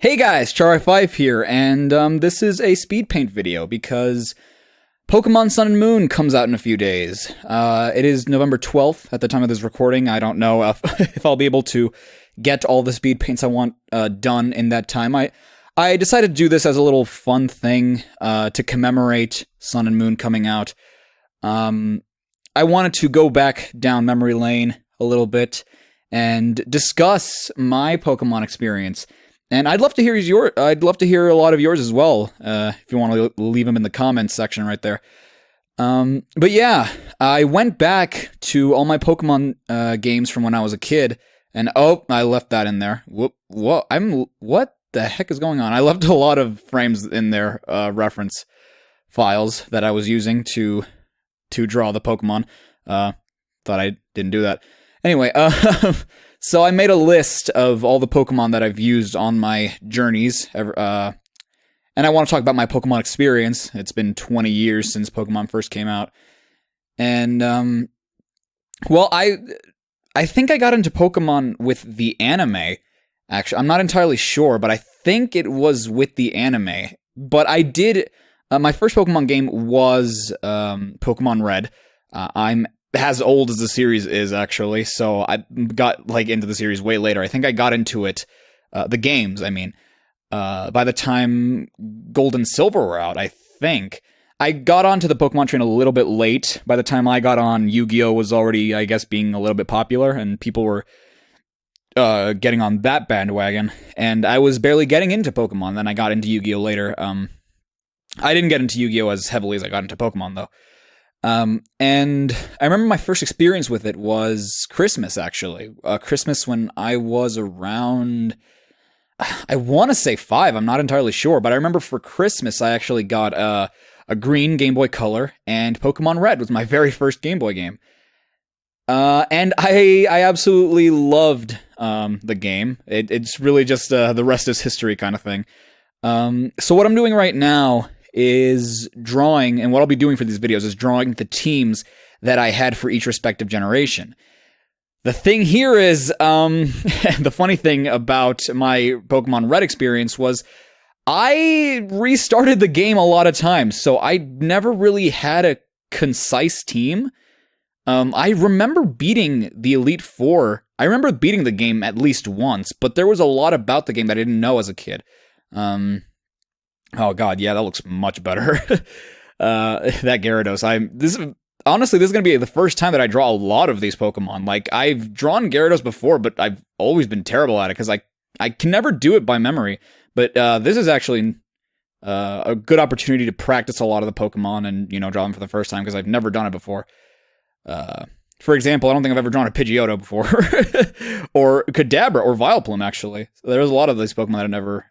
Hey guys, Char5 here, and this is a speed paint video because Pokemon Sun and Moon comes out in a few days. It is November 12th at the time of this recording. I don't know if I'll be able to get all the speed paints I want done in that time. I decided to do this as a little fun thing to commemorate Sun and Moon coming out. I wanted to go back down memory lane a little bit and discuss my Pokemon experience. And I'd love to hear a lot of yours as well, if you want to leave them in the comments section right there. But yeah, I went back to all my Pokemon games from when I was a kid, and I left that in there. What the heck is going on? I left a lot of frames in there, reference files that I was using to draw the Pokemon. Thought I didn't do that. Anyway, so I made a list of all the Pokemon that I've used on my journeys, and I want to talk about my Pokemon experience. It's been 20 years since Pokemon first came out, and I think I got into Pokemon with the anime. Actually, I'm not entirely sure, but I think it was with the anime. But I did. My first Pokemon game was Pokemon Red. I'm as old as the series is, actually, so I got into the series way later. I think I got into it, the games, I mean, by the time Gold and Silver were out, I think. I got onto the Pokemon train a little bit late. By the time I got on, Yu-Gi-Oh! Was already, I guess, being a little bit popular, and people were getting on that bandwagon, and I was barely getting into Pokemon. Then I got into Yu-Gi-Oh! Later. I didn't get into Yu-Gi-Oh! As heavily as I got into Pokemon, though. And I remember my first experience with it was Christmas, actually. Christmas when I was around, I want to say 5, I'm not entirely sure, but I remember for Christmas I actually got a green Game Boy Color, and Pokemon Red was my very first Game Boy game. And I absolutely loved the game. It's really just the rest is history kind of thing. So what I'm doing right now is drawing, and what I'll be doing for these videos is drawing the teams that I had for each respective generation. The thing here is, the funny thing about my Pokemon Red experience was I restarted the game a lot of times, so I never really had a concise team. I remember beating the Elite Four. I remember beating the game at least once, but there was a lot about the game that I didn't know as a kid. Oh god, yeah, that looks much better. That Gyarados. Honestly, this is going to be the first time that I draw a lot of these Pokemon. Like, I've drawn Gyarados before, but I've always been terrible at it, because I can never do it by memory. But this is actually a good opportunity to practice a lot of the Pokemon and, draw them for the first time, because I've never done it before. For example, I don't think I've ever drawn a Pidgeotto before. Or Kadabra, or Vileplume, actually. So there's a lot of these Pokemon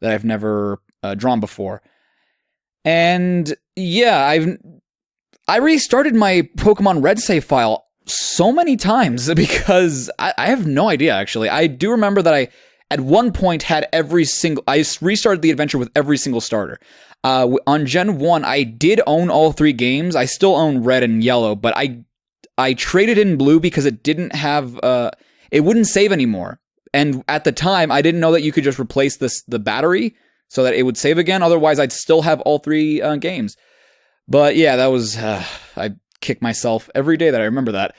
that I've never drawn before. And yeah, I restarted my Pokemon Red save file so many times because I have no idea, actually. I do remember that I, at one point, had I restarted the adventure with every single starter. On Gen 1, I did own all 3 games. I still own Red and Yellow, but I traded in Blue because it didn't have, it wouldn't save anymore. And at the time, I didn't know that you could just replace the battery so that it would save again. Otherwise, I'd still have all 3 games. But yeah, that was, I kick myself every day that I remember that.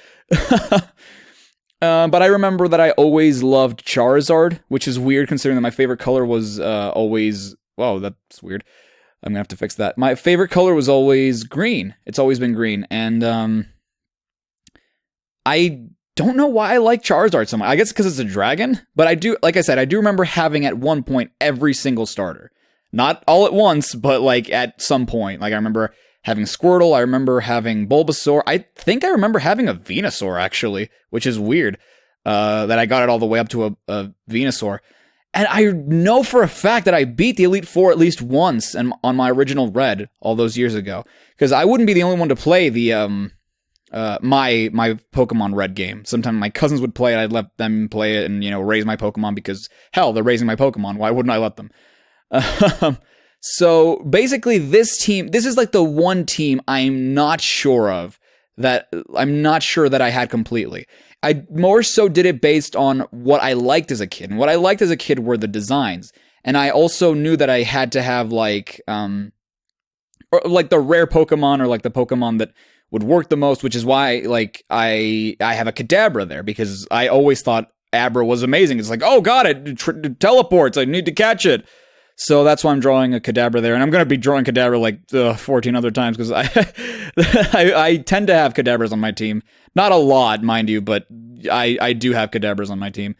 But I remember that I always loved Charizard, which is weird considering that my favorite color was always, whoa, that's weird. I'm gonna have to fix that. My favorite color was always green. It's always been green. And I don't know why I like Charizard so much. I guess because it's a dragon, but I do, like I said, I do remember having at one point every single starter. Not all at once, but at some point. I remember having Squirtle, I remember having Bulbasaur. I think I remember having a Venusaur, actually, which is weird, that I got it all the way up to a Venusaur. And I know for a fact that I beat the Elite Four at least once on my original Red all those years ago. Because I wouldn't be the only one to play the my Pokemon Red game. Sometimes my cousins would play it, I'd let them play it and, raise my Pokemon because, hell, they're raising my Pokemon. Why wouldn't I let them? So, basically, this is the one team I'm not sure that I had completely. I more so did it based on what I liked as a kid. And what I liked as a kid were the designs. And I also knew that I had to have like the rare Pokemon, or like the Pokemon that would work the most, which is why like I have a Kadabra there, because I always thought Abra was amazing. It's like, oh god, it teleports, I need to catch it. So that's why I'm drawing a Kadabra there, and I'm going to be drawing Kadabra like 14 other times, because I tend to have Kadabras on my team. Not a lot, mind you, but I do have Kadabras on my team,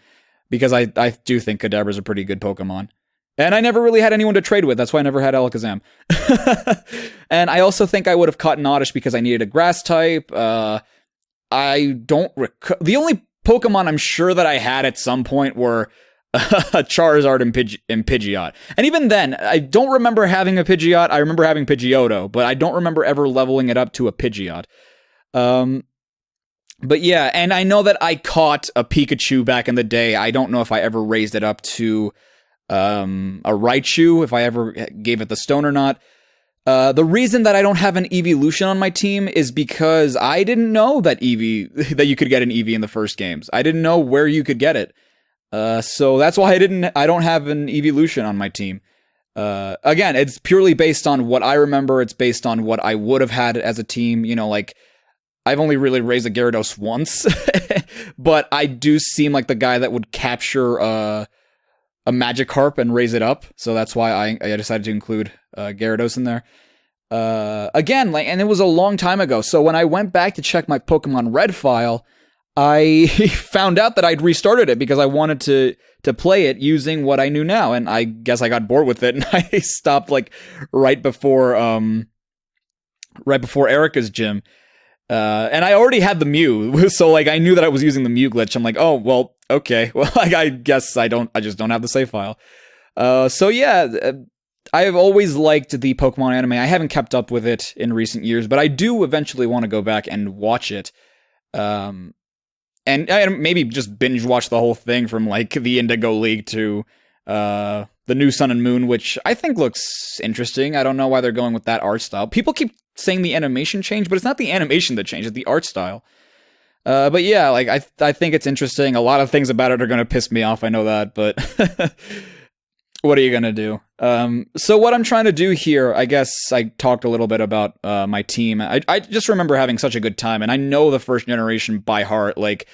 because I do think Kadabras are pretty good Pokemon. And I never really had anyone to trade with. That's why I never had Alakazam. And I also think I would have caught an Oddish because I needed a grass type. I don't the only Pokemon I'm sure that I had at some point were Charizard and Pidgeot. And even then, I don't remember having a Pidgeot. I remember having Pidgeotto, but I don't remember ever leveling it up to a Pidgeot. But yeah, and I know that I caught a Pikachu back in the day. I don't know if I ever raised it up to a Raichu, if I ever gave it the stone or not. The reason that I don't have an Eeveelution on my team is because I didn't know that that you could get an Eevee in the first games. I didn't know where you could get it. So that's why I don't have an Eeveelution on my team. Again, it's purely based on what I remember. It's based on what I would have had as a team. You know, like, I've only really raised a Gyarados once, but I do seem like the guy that would capture a Magikarp and raise it up. So that's why I decided to include Gyarados in there. Again, like, and it was a long time ago. So when I went back to check my Pokemon Red file, I found out that I'd restarted it because I wanted to play it using what I knew now. And I guess I got bored with it, and I stopped like right before Erica's gym. And I already had the Mew, so like I knew that I was using the Mew glitch. I'm like, oh well, okay, well like, I guess I just don't have the save file. So yeah, I have always liked the Pokemon anime. I haven't kept up with it in recent years, but I do eventually want to go back and watch it. And maybe just binge watch the whole thing from like the Indigo League to the new Sun and Moon, which I think looks interesting. I don't know why they're going with that art style. People keep saying the animation changed, but it's not the animation that changed, it's the art style. But yeah, like I think it's interesting. A lot of things about it are going to piss me off, I know that, but what are you going to do? So what I'm trying to do here, I guess I talked a little bit about my team. I just remember having such a good time, and I know the first generation by heart. Like,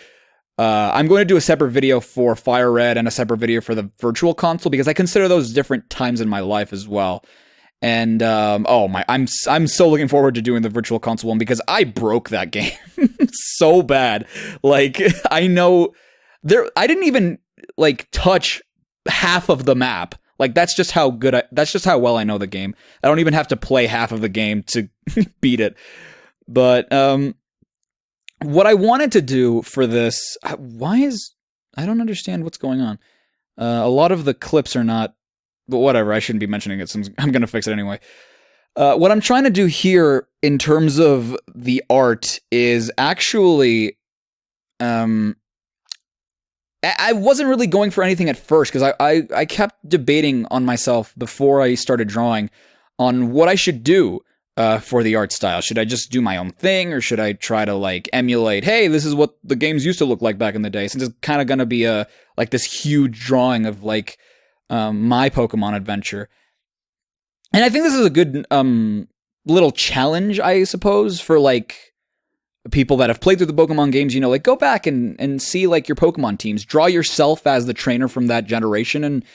I'm going to do a separate video for Fire Red and a separate video for the Virtual Console, because I consider those different times in my life as well. And I'm so looking forward to doing the Virtual Console one, because I broke that game so bad. Like, I know I didn't even like touch half of the map. Like, that's just how well I know the game. I don't even have to play half of the game to beat it. But what I wanted to do for this, I don't understand what's going on. A lot of the clips are not, but whatever, I shouldn't be mentioning it since I'm going to fix it anyway. What I'm trying to do here in terms of the art is actually, I wasn't really going for anything at first, because I kept debating on myself before I started drawing on what I should do for the art style. Should I just do my own thing, or should I try to like emulate, hey, this is what the games used to look like back in the day, since it's kind of going to be like this huge drawing of like my Pokemon adventure. And I think this is a good little challenge, I suppose, for like people that have played through the Pokemon games. You know, like, go back and see like your Pokemon teams, draw yourself as the trainer from that generation, and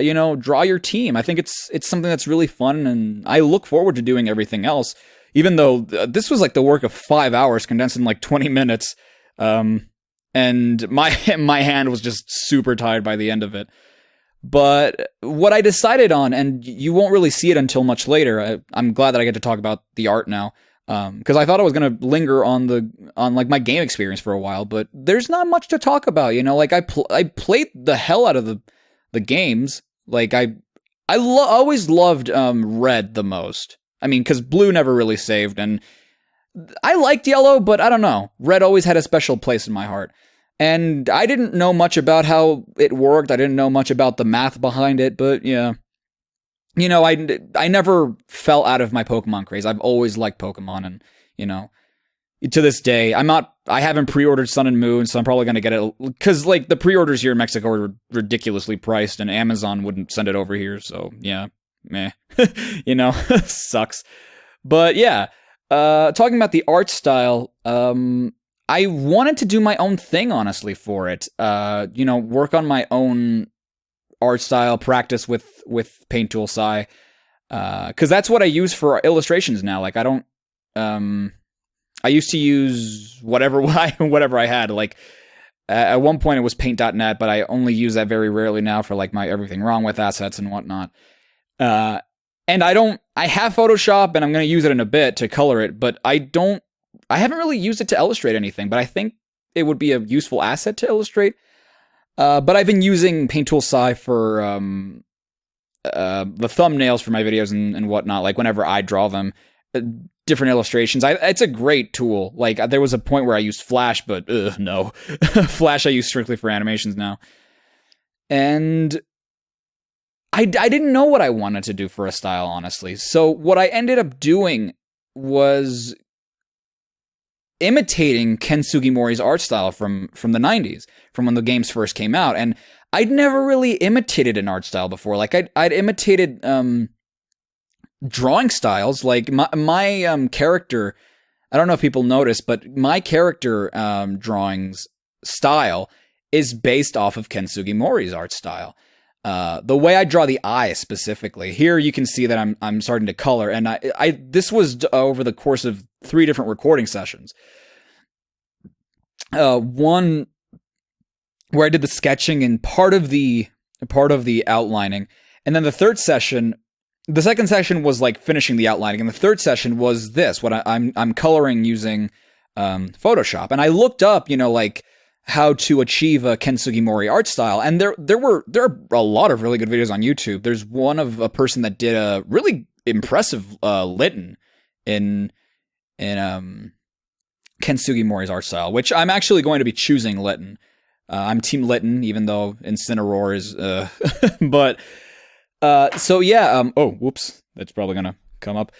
you know, draw your team. I think it's something that's really fun, and I look forward to doing everything else, even though this was like the work of 5 hours condensed in like 20 minutes. And my hand was just super tired by the end of it. But what I decided on, and you won't really see it until much later, I'm glad that I get to talk about the art now, because I thought I was going to linger on like my game experience for a while, but there's not much to talk about, you know. Like, I played the hell out of the games. Like, I always loved Red the most. I mean, because Blue never really saved, and I liked Yellow, but I don't know. Red always had a special place in my heart. And I didn't know much about how it worked. I didn't know much about the math behind it, but yeah. You know, I never fell out of my Pokemon craze. I've always liked Pokemon, and, you know, to this day. I haven't pre-ordered Sun and Moon, so I'm probably going to get it, because like the pre-orders here in Mexico are ridiculously priced, and Amazon wouldn't send it over here, so yeah, meh. You know, sucks. But yeah, talking about the art style, I wanted to do my own thing, honestly, for it. You know, work on my own art style, practice with Paint Tool Sai, because that's what I use for illustrations now. Like, I don't, I used to use whatever I had. Like, at one point it was paint.net, but I only use that very rarely now for like my everything wrong with assets and whatnot. And I have Photoshop, and I'm going to use it in a bit to color it, but I haven't really used it to illustrate anything, but I think it would be a useful asset to illustrate. But I've been using Paint Tool Sai for the thumbnails for my videos and whatnot, like whenever I draw them, different illustrations. It's a great tool. Like, there was a point where I used Flash, but no. Flash I use strictly for animations now. And I didn't know what I wanted to do for a style, honestly. So what I ended up doing was imitating Ken Sugimori's art style from the 90s, from when the games first came out. And I'd never really imitated an art style before. Like, I'd imitated drawing styles. Like, my character, I don't know if people notice, but my character drawings style is based off of Ken Sugimori's art style. The way I draw the eye specifically. Here you can see that I'm starting to color, and this was over the course of 3 different recording sessions. One where I did the sketching and part of the outlining, and then the second session was like finishing the outlining, and the third session was this, what I'm coloring using Photoshop. And I looked up, you know, like how to achieve a Ken Sugimori art style, and there are a lot of really good videos on YouTube. There's one of a person that did a really impressive Litten in Ken Sugimori's art style, which I'm actually going to be choosing Litten. I'm Team Litten, even though Incineroar is but so yeah, oh whoops, that's probably gonna come up.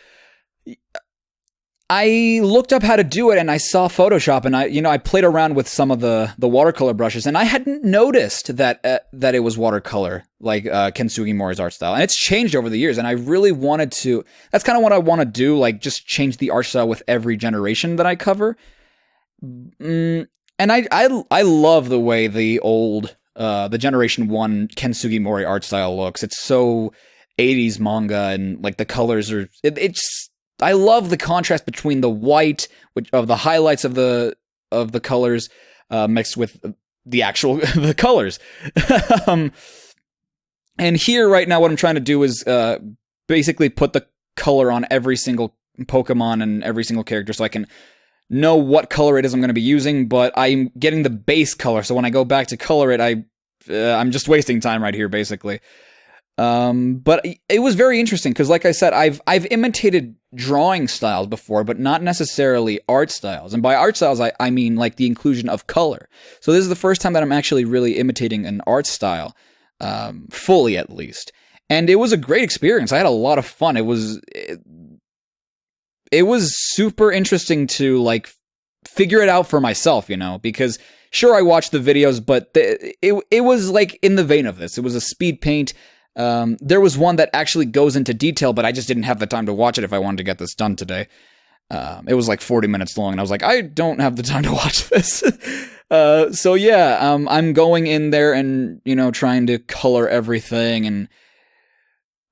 I looked up how to do it, and I saw Photoshop, and I played around with some of the watercolor brushes, and I hadn't noticed that it was watercolor, like Ken Sugimori's art style. And it's changed over the years, and I really wanted to, that's kind of what I want to do, like just change the art style with every generation that I cover. And I love the way the old, the Generation 1 Ken Sugimori art style looks. It's so 80s manga, and like the colors are, it's, I love the contrast between the white of the highlights of the colors mixed with the actual the colors. And here right now, what I'm trying to do is basically put the color on every single Pokemon and every single character, so I can know what color it is I'm going to be using. But I'm getting the base color, so when I go back to color it, I'm just wasting time right here, basically. But it was very interesting because, like I said, I've imitated drawing styles before, but not necessarily art styles. And by art styles, I mean like the inclusion of color. So this is the first time that I'm actually really imitating an art style, fully at least. And it was a great experience. I had a lot of fun. It was super interesting to like figure it out for myself, you know, because sure, I watched the videos, but it was like in the vein of this. It was a speed paint. There was one that actually goes into detail, but I just didn't have the time to watch it if I wanted to get this done today. It was like 40 minutes long, and I was like, I don't have the time to watch this. So yeah, I'm going in there and, you know, trying to color everything, and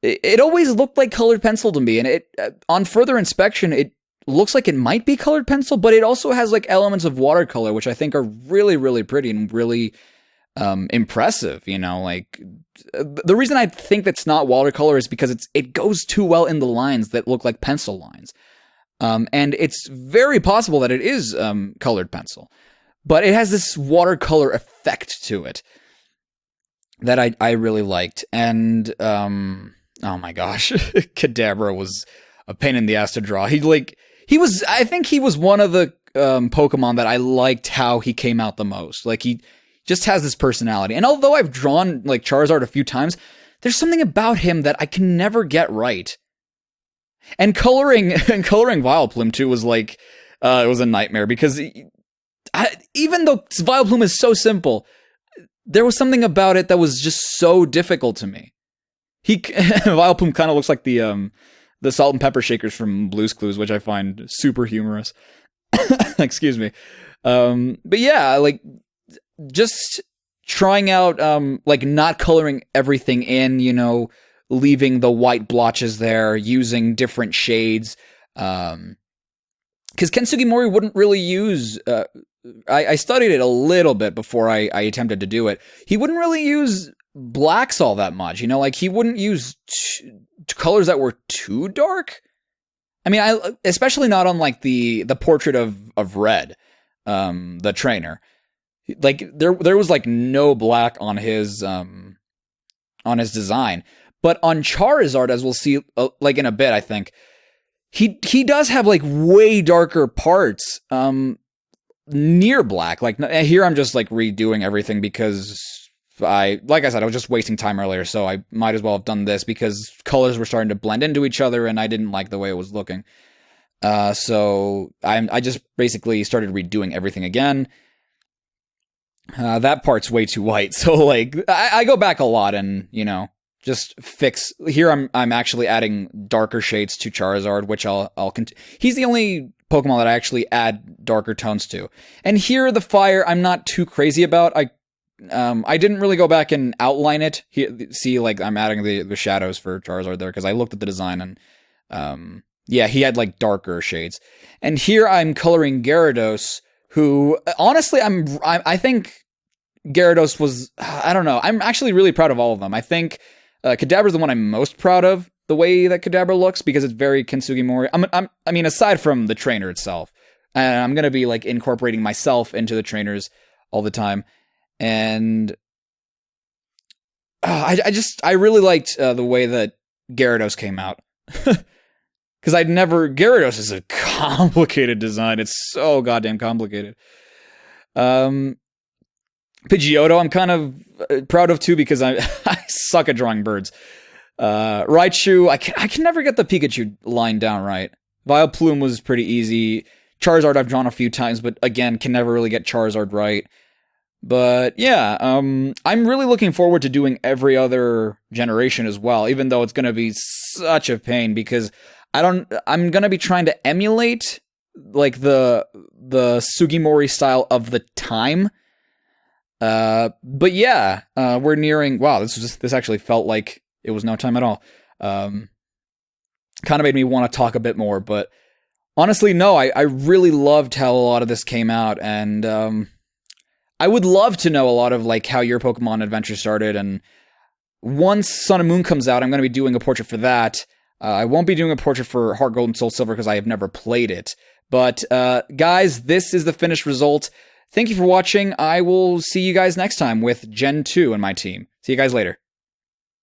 it always looked like colored pencil to me, and it on further inspection, it looks like it might be colored pencil, but it also has like elements of watercolor, which I think are really, really pretty and really impressive, you know. Like, the reason I think that's not watercolor is because it goes too well in the lines that look like pencil lines. And it's very possible that it is colored pencil, but it has this watercolor effect to it that I really liked. And oh my gosh, Kadabra was a pain in the ass to draw. I think he was one of the Pokemon that I liked how he came out the most. Like, he just has this personality. And although I've drawn like Charizard a few times, there's something about him that I can never get right. And coloring Vileplume too was like It was a nightmare because even though Vileplume is so simple, there was something about it that was just so difficult to me. Vileplume kind of looks like the salt and pepper shakers from Blue's Clues, which I find super humorous. Excuse me. But yeah, like just trying out like not coloring everything in, you know, leaving the white blotches there, using different shades. Because Ken Sugimori wouldn't really use. I studied it a little bit before I attempted to do it. He wouldn't really use blacks all that much, you know, like he wouldn't use colors that were too dark. I mean, especially not on like the portrait of Red, the trainer. Like there was like no black on his design, but on Charizard, as we'll see like in a bit, I think he does have like way darker parts near black. Like here, I'm just like redoing everything because like I said, I was just wasting time earlier, so I might as well have done this because colors were starting to blend into each other, and I didn't like the way it was looking. So I just basically started redoing everything again. That part's way too white, so like I go back a lot and, you know, just fix. Here I'm actually adding darker shades to Charizard, which I'll he's the only Pokemon that I actually add darker tones to. And here the fire I'm not too crazy about. I didn't really go back and outline it. See, like I'm adding the shadows for Charizard there because I looked at the design and yeah, he had like darker shades. And here I'm coloring Gyarados, who honestly I think Gyarados was, I don't know. I'm actually really proud of all of them. I think Kadabra's the one I'm most proud of, the way that Kadabra looks, because it's very Ken Sugimori. I mean, aside from the trainer itself, and I'm gonna be like incorporating myself into the trainers all the time. And I really liked the way that Gyarados came out. Because Gyarados is a complicated design. It's so goddamn complicated. Pidgeotto I'm kind of proud of too because I suck at drawing birds. Raichu, I can never get the Pikachu line down right. Vileplume was pretty easy. Charizard I've drawn a few times, but again, can never really get Charizard right. But yeah, I'm really looking forward to doing every other generation as well, even though it's going to be such a pain because I'm going to be trying to emulate like the Sugimori style of the time. But yeah, we're nearing, wow, this actually felt like it was no time at all. Kind of made me want to talk a bit more, but honestly, no, I really loved how a lot of this came out, and I would love to know a lot of like how your Pokemon adventure started, and once Sun and Moon comes out, I'm going to be doing a portrait for that. I won't be doing a portrait for Heart Gold and Soul Silver because I have never played it. But guys, this is the finished result. Thank you for watching. I will see you guys next time with Gen 2 and my team. See you guys later.